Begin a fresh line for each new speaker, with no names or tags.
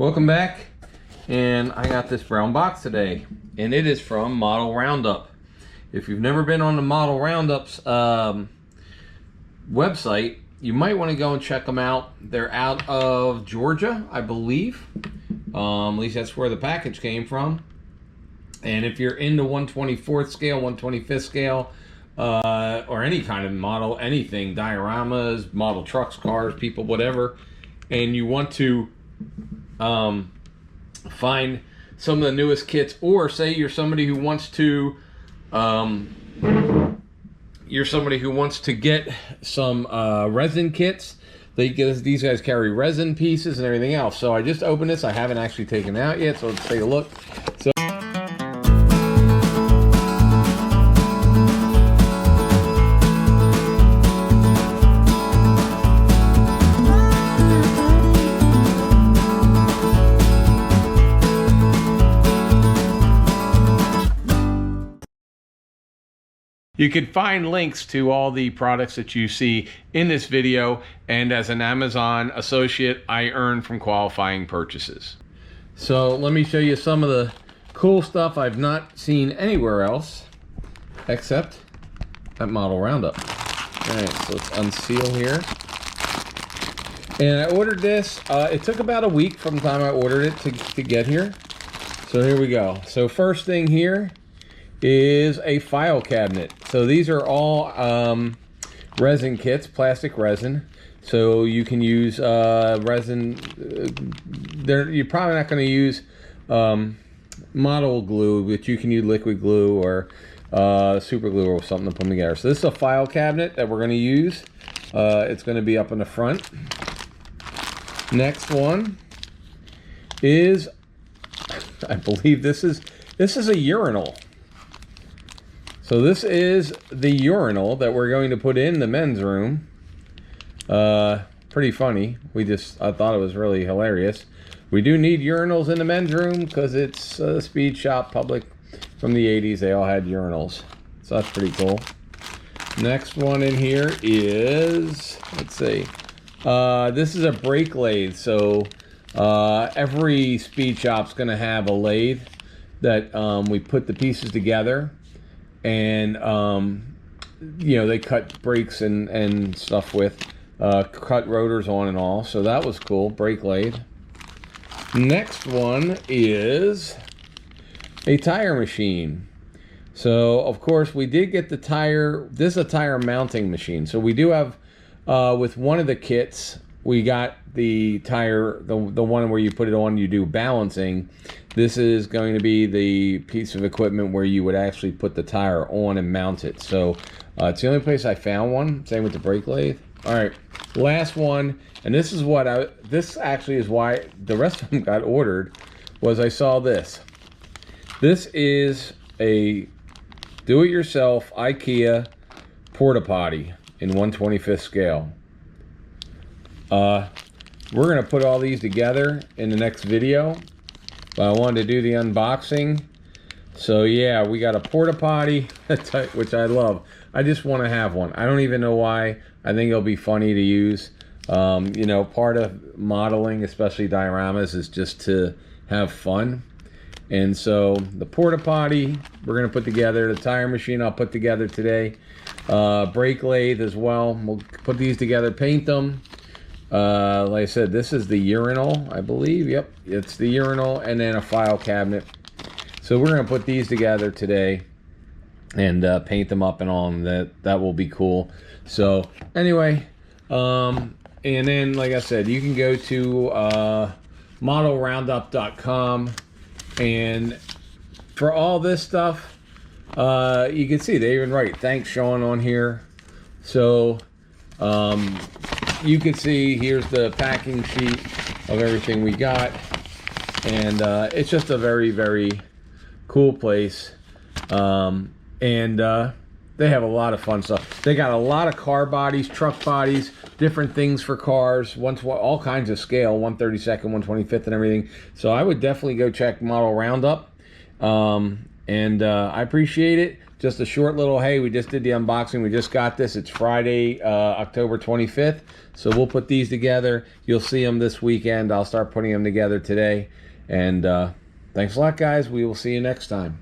Welcome back, and I got this brown box today, and it is from Model Roundup. If you've never been on the Model Roundup's website, you might want to go and check them out. They're out of Georgia, I believe. At least that's where the package came from. And if you're into 1/24th scale, 1/25th scale, or any kind of model, anything, dioramas, model trucks, cars, people, whatever, and you want to find some of the newest kits, or say you're somebody who wants to get some resin kits. These guys carry resin pieces and everything else. So I just opened this. I haven't actually taken it out yet, so let's take a look. So you can find links to all the products that you see in this video, and as an Amazon associate, I earn from qualifying purchases. So let me show you some of the cool stuff I've not seen anywhere else, except at Model Roundup. All right, so let's unseal here. And I ordered this, it took about a week from the time I ordered it to get here. So here we go. So first thing here is a file cabinet. So these are all resin kits, plastic resin. So you can use resin. You're probably not going to use model glue, but you can use liquid glue or super glue or something to put them together. So this is a file cabinet that we're going to use. It's going to be up in the front. Next one is, I believe this is a urinal. So this is the urinal that we're going to put in the men's room. Pretty funny. I thought it was really hilarious. We do need urinals in the men's room because it's a speed shop public from the 80s. They all had urinals. So that's pretty cool. Next one in here is, let's see. This is a brake lathe. So every speed shop's going to have a lathe that we put the pieces together. And you know, they cut brakes and stuff with, cut rotors on and all. So that was cool. Brake lathe. Next one is a tire machine. So of course we did get the tire. This is a tire mounting machine. So we do have with one of the kits, we got the tire, the one where you put it on, you do balancing. This is going to be the piece of equipment where you would actually put the tire on and mount it. So it's the only place I found one. Same with the brake lathe. All right, last one, and this is what this actually is why the rest of them got ordered, was I saw this. This is a do-it-yourself IKEA porta potty in 1/25th scale. We're gonna put all these together in the next video, but I wanted to do the unboxing. So yeah, we got a porta potty, which I love. I just want to have one. I don't even know why. I think it'll be funny to use. You know, part of modeling, especially dioramas, is just to have fun. And so the porta potty we're gonna put together. The tire machine I'll put together today. Brake lathe as well. We'll put these together, paint them. Like I said, this is the urinal, I believe. Yep, it's the urinal, and then a file cabinet. So we're gonna put these together today and paint them up and all, and that will be cool. So anyway, and then like I said, you can go to modelroundup.com, and for all this stuff, you can see they even write "Thanks, Sean" on here. So you can see here's the packing sheet of everything we got, and it's just a very, very cool place. They have a lot of fun stuff. They got a lot of car bodies, truck bodies, different things for cars, all kinds of scale, 1/32nd, 1/25th, and everything. So I would definitely go check Model Roundup. I appreciate it. just a short little, hey, we just did the unboxing. We just got this. It's Friday, October 25th. So we'll put these together. You'll see them this weekend. I'll start putting them together today. And thanks a lot, guys. We will see you next time.